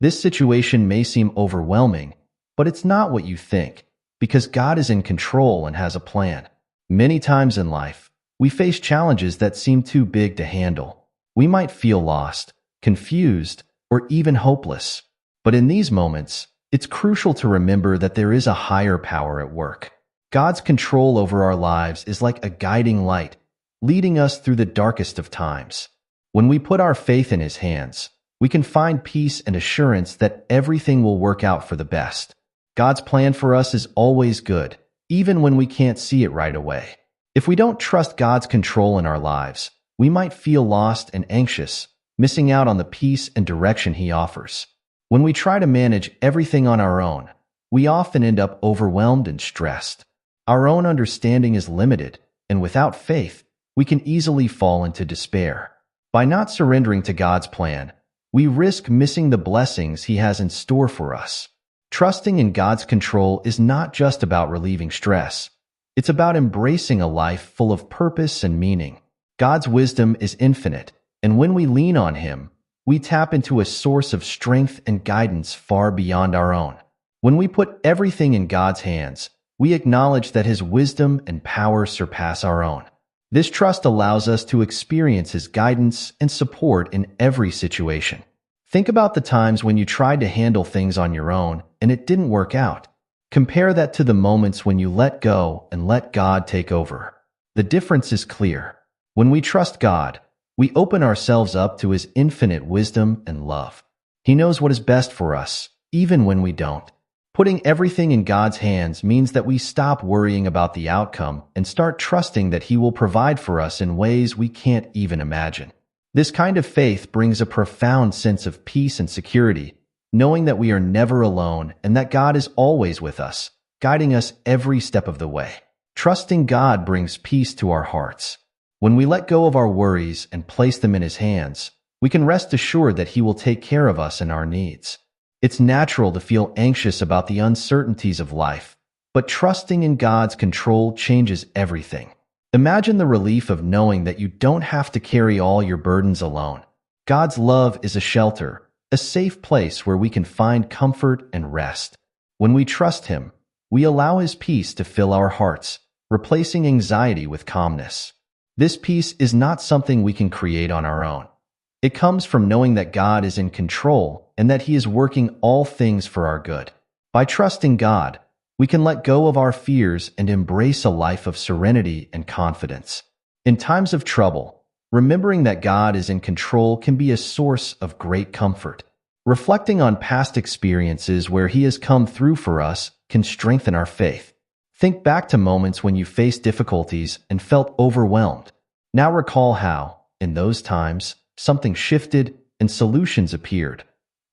This situation may seem overwhelming, but it's not what you think, because God is in control and has a plan. Many times in life, we face challenges that seem too big to handle. We might feel lost, confused, or even hopeless. But in these moments, it's crucial to remember that there is a higher power at work. God's control over our lives is like a guiding light, leading us through the darkest of times. When we put our faith in His hands, we can find peace and assurance that everything will work out for the best. God's plan for us is always good, even when we can't see it right away. If we don't trust God's control in our lives, we might feel lost and anxious, missing out on the peace and direction He offers. When we try to manage everything on our own, we often end up overwhelmed and stressed. Our own understanding is limited, and without faith, we can easily fall into despair. By not surrendering to God's plan, we risk missing the blessings He has in store for us. Trusting in God's control is not just about relieving stress. It's about embracing a life full of purpose and meaning. God's wisdom is infinite, and when we lean on Him, we tap into a source of strength and guidance far beyond our own. When we put everything in God's hands, we acknowledge that His wisdom and power surpass our own. This trust allows us to experience His guidance and support in every situation. Think about the times when you tried to handle things on your own and it didn't work out. Compare that to the moments when you let go and let God take over. The difference is clear. When we trust God, we open ourselves up to His infinite wisdom and love. He knows what is best for us, even when we don't. Putting everything in God's hands means that we stop worrying about the outcome and start trusting that He will provide for us in ways we can't even imagine. This kind of faith brings a profound sense of peace and security, knowing that we are never alone and that God is always with us, guiding us every step of the way. Trusting God brings peace to our hearts. When we let go of our worries and place them in His hands, we can rest assured that He will take care of us and our needs. It's natural to feel anxious about the uncertainties of life, but trusting in God's control changes everything. Imagine the relief of knowing that you don't have to carry all your burdens alone. God's love is a shelter, a safe place where we can find comfort and rest. When we trust Him, we allow His peace to fill our hearts, replacing anxiety with calmness. This peace is not something we can create on our own. It comes from knowing that God is in control and that He is working all things for our good. By trusting God, we can let go of our fears and embrace a life of serenity and confidence. In times of trouble, remembering that God is in control can be a source of great comfort. Reflecting on past experiences where He has come through for us can strengthen our faith. Think back to moments when you faced difficulties and felt overwhelmed. Now recall how, in those times, something shifted and solutions appeared,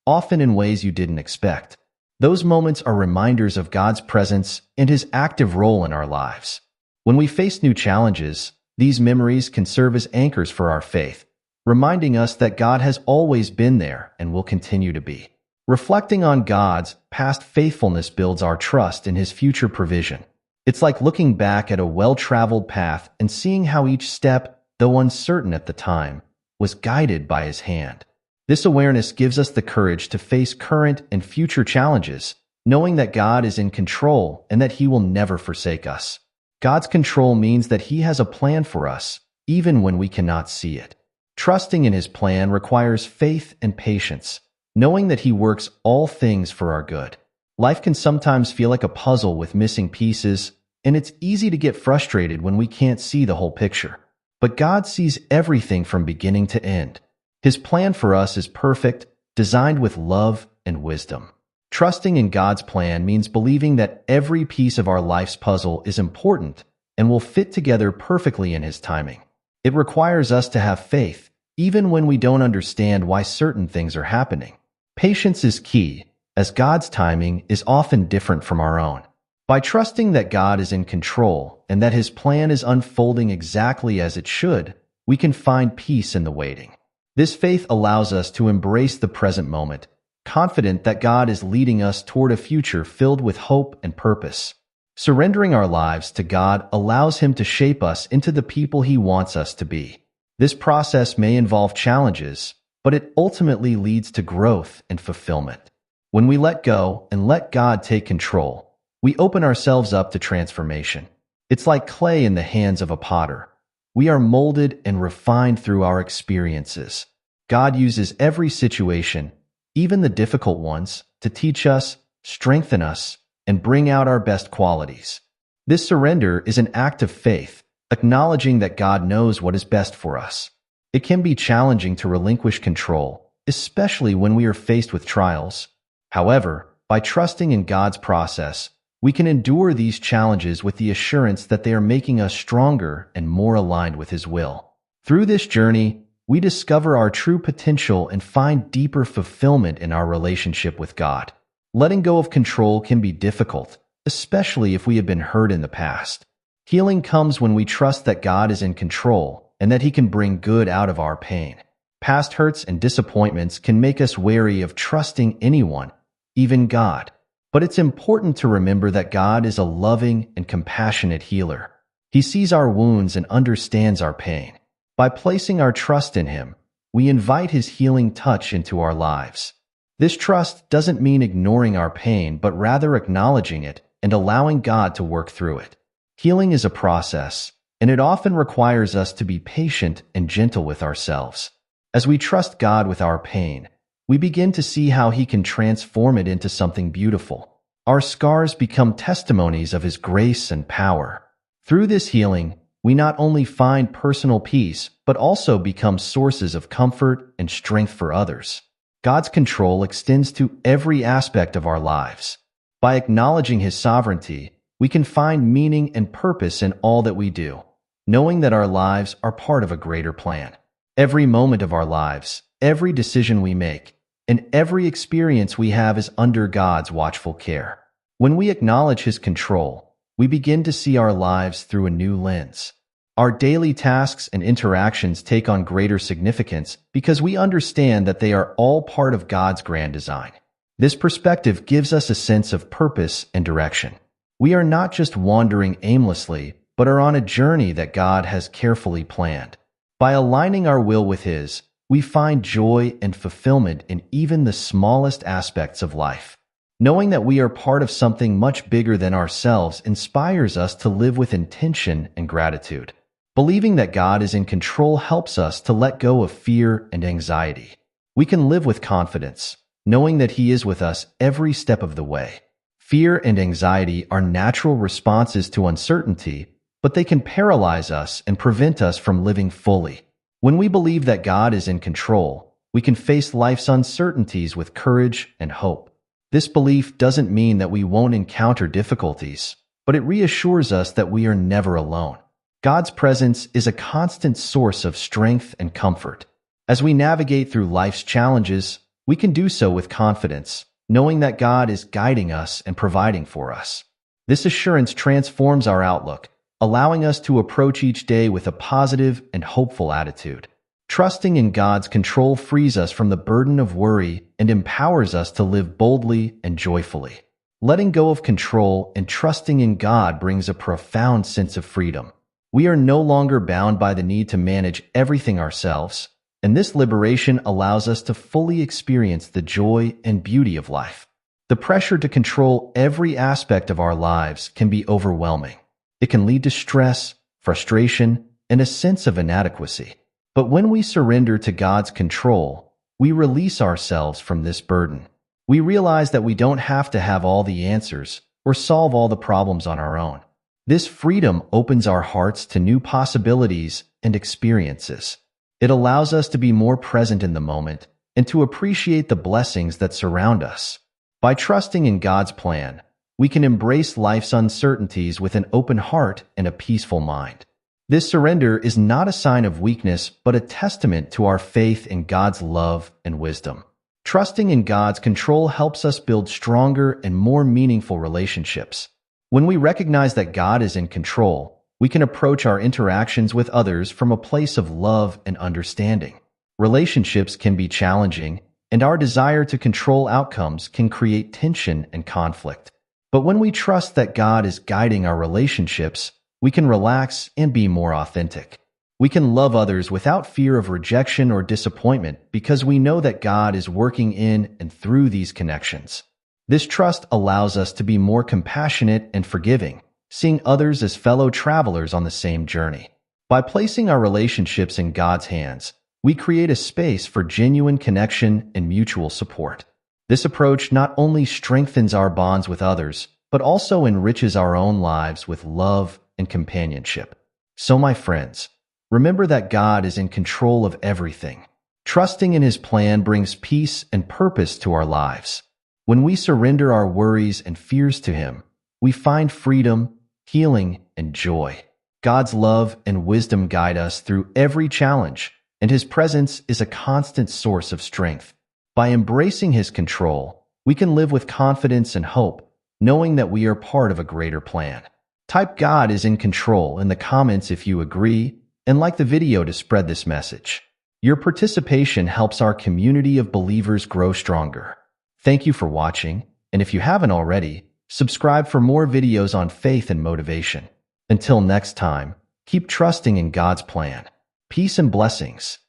often in ways you didn't expect. Those moments are reminders of God's presence and His active role in our lives. When we face new challenges, these memories can serve as anchors for our faith, reminding us that God has always been there and will continue to be. Reflecting on God's past faithfulness builds our trust in His future provision. It's like looking back at a well-traveled path and seeing how each step, though uncertain at the time, was guided by His hand. This awareness gives us the courage to face current and future challenges, knowing that God is in control and that He will never forsake us. God's control means that He has a plan for us, even when we cannot see it. Trusting in His plan requires faith and patience, knowing that He works all things for our good. Life can sometimes feel like a puzzle with missing pieces, and it's easy to get frustrated when we can't see the whole picture. But God sees everything from beginning to end. His plan for us is perfect, designed with love and wisdom. Trusting in God's plan means believing that every piece of our life's puzzle is important and will fit together perfectly in His timing. It requires us to have faith, even when we don't understand why certain things are happening. Patience is key, as God's timing is often different from our own. By trusting that God is in control and that His plan is unfolding exactly as it should, we can find peace in the waiting. This faith allows us to embrace the present moment, confident that God is leading us toward a future filled with hope and purpose. Surrendering our lives to God allows Him to shape us into the people He wants us to be. This process may involve challenges, but it ultimately leads to growth and fulfillment. When we let go and let God take control, we open ourselves up to transformation. It's like clay in the hands of a potter. We are molded and refined through our experiences. God uses every situation, even the difficult ones, to teach us, strengthen us, and bring out our best qualities. This surrender is an act of faith, acknowledging that God knows what is best for us. It can be challenging to relinquish control, especially when we are faced with trials. However, by trusting in God's process, we can endure these challenges with the assurance that they are making us stronger and more aligned with His will. Through this journey, we discover our true potential and find deeper fulfillment in our relationship with God. Letting go of control can be difficult, especially if we have been hurt in the past. Healing comes when we trust that God is in control and that He can bring good out of our pain. Past hurts and disappointments can make us wary of trusting anyone, even God. But it's important to remember that God is a loving and compassionate healer. He sees our wounds and understands our pain. By placing our trust in Him, we invite His healing touch into our lives. This trust doesn't mean ignoring our pain, but rather acknowledging it and allowing God to work through it. Healing is a process, and it often requires us to be patient and gentle with ourselves. As we trust God with our pain, we begin to see how He can transform it into something beautiful. Our scars become testimonies of His grace and power. Through this healing, we not only find personal peace, but also become sources of comfort and strength for others. God's control extends to every aspect of our lives. By acknowledging His sovereignty, we can find meaning and purpose in all that we do, knowing that our lives are part of a greater plan. Every moment of our lives, every decision we make, and every experience we have is under God's watchful care. When we acknowledge His control, we begin to see our lives through a new lens. Our daily tasks and interactions take on greater significance because we understand that they are all part of God's grand design. This perspective gives us a sense of purpose and direction. We are not just wandering aimlessly, but are on a journey that God has carefully planned. By aligning our will with His, we find joy and fulfillment in even the smallest aspects of life. Knowing that we are part of something much bigger than ourselves inspires us to live with intention and gratitude. Believing that God is in control helps us to let go of fear and anxiety. We can live with confidence, knowing that He is with us every step of the way. Fear and anxiety are natural responses to uncertainty, but they can paralyze us and prevent us from living fully. When we believe that God is in control, we can face life's uncertainties with courage and hope. This belief doesn't mean that we won't encounter difficulties, but it reassures us that we are never alone. God's presence is a constant source of strength and comfort. As we navigate through life's challenges, we can do so with confidence, knowing that God is guiding us and providing for us. This assurance transforms our outlook, allowing us to approach each day with a positive and hopeful attitude. Trusting in God's control frees us from the burden of worry and empowers us to live boldly and joyfully. Letting go of control and trusting in God brings a profound sense of freedom. We are no longer bound by the need to manage everything ourselves, and this liberation allows us to fully experience the joy and beauty of life. The pressure to control every aspect of our lives can be overwhelming. It can lead to stress, frustration, and a sense of inadequacy. But when we surrender to God's control, we release ourselves from this burden. We realize that we don't have to have all the answers or solve all the problems on our own. This freedom opens our hearts to new possibilities and experiences. It allows us to be more present in the moment and to appreciate the blessings that surround us. By trusting in God's plan, we can embrace life's uncertainties with an open heart and a peaceful mind. This surrender is not a sign of weakness, but a testament to our faith in God's love and wisdom. Trusting in God's control helps us build stronger and more meaningful relationships. When we recognize that God is in control, we can approach our interactions with others from a place of love and understanding. Relationships can be challenging, and our desire to control outcomes can create tension and conflict. But when we trust that God is guiding our relationships, we can relax and be more authentic. We can love others without fear of rejection or disappointment because we know that God is working in and through these connections. This trust allows us to be more compassionate and forgiving, seeing others as fellow travelers on the same journey. By placing our relationships in God's hands, we create a space for genuine connection and mutual support. This approach not only strengthens our bonds with others, but also enriches our own lives with love and companionship. So, my friends, remember that God is in control of everything. Trusting in His plan brings peace and purpose to our lives. When we surrender our worries and fears to Him, we find freedom, healing, and joy. God's love and wisdom guide us through every challenge, and His presence is a constant source of strength. By embracing His control, we can live with confidence and hope, knowing that we are part of a greater plan. Type "God is in control" in the comments if you agree, and like the video to spread this message. Your participation helps our community of believers grow stronger. Thank you for watching, and if you haven't already, subscribe for more videos on faith and motivation. Until next time, keep trusting in God's plan. Peace and blessings.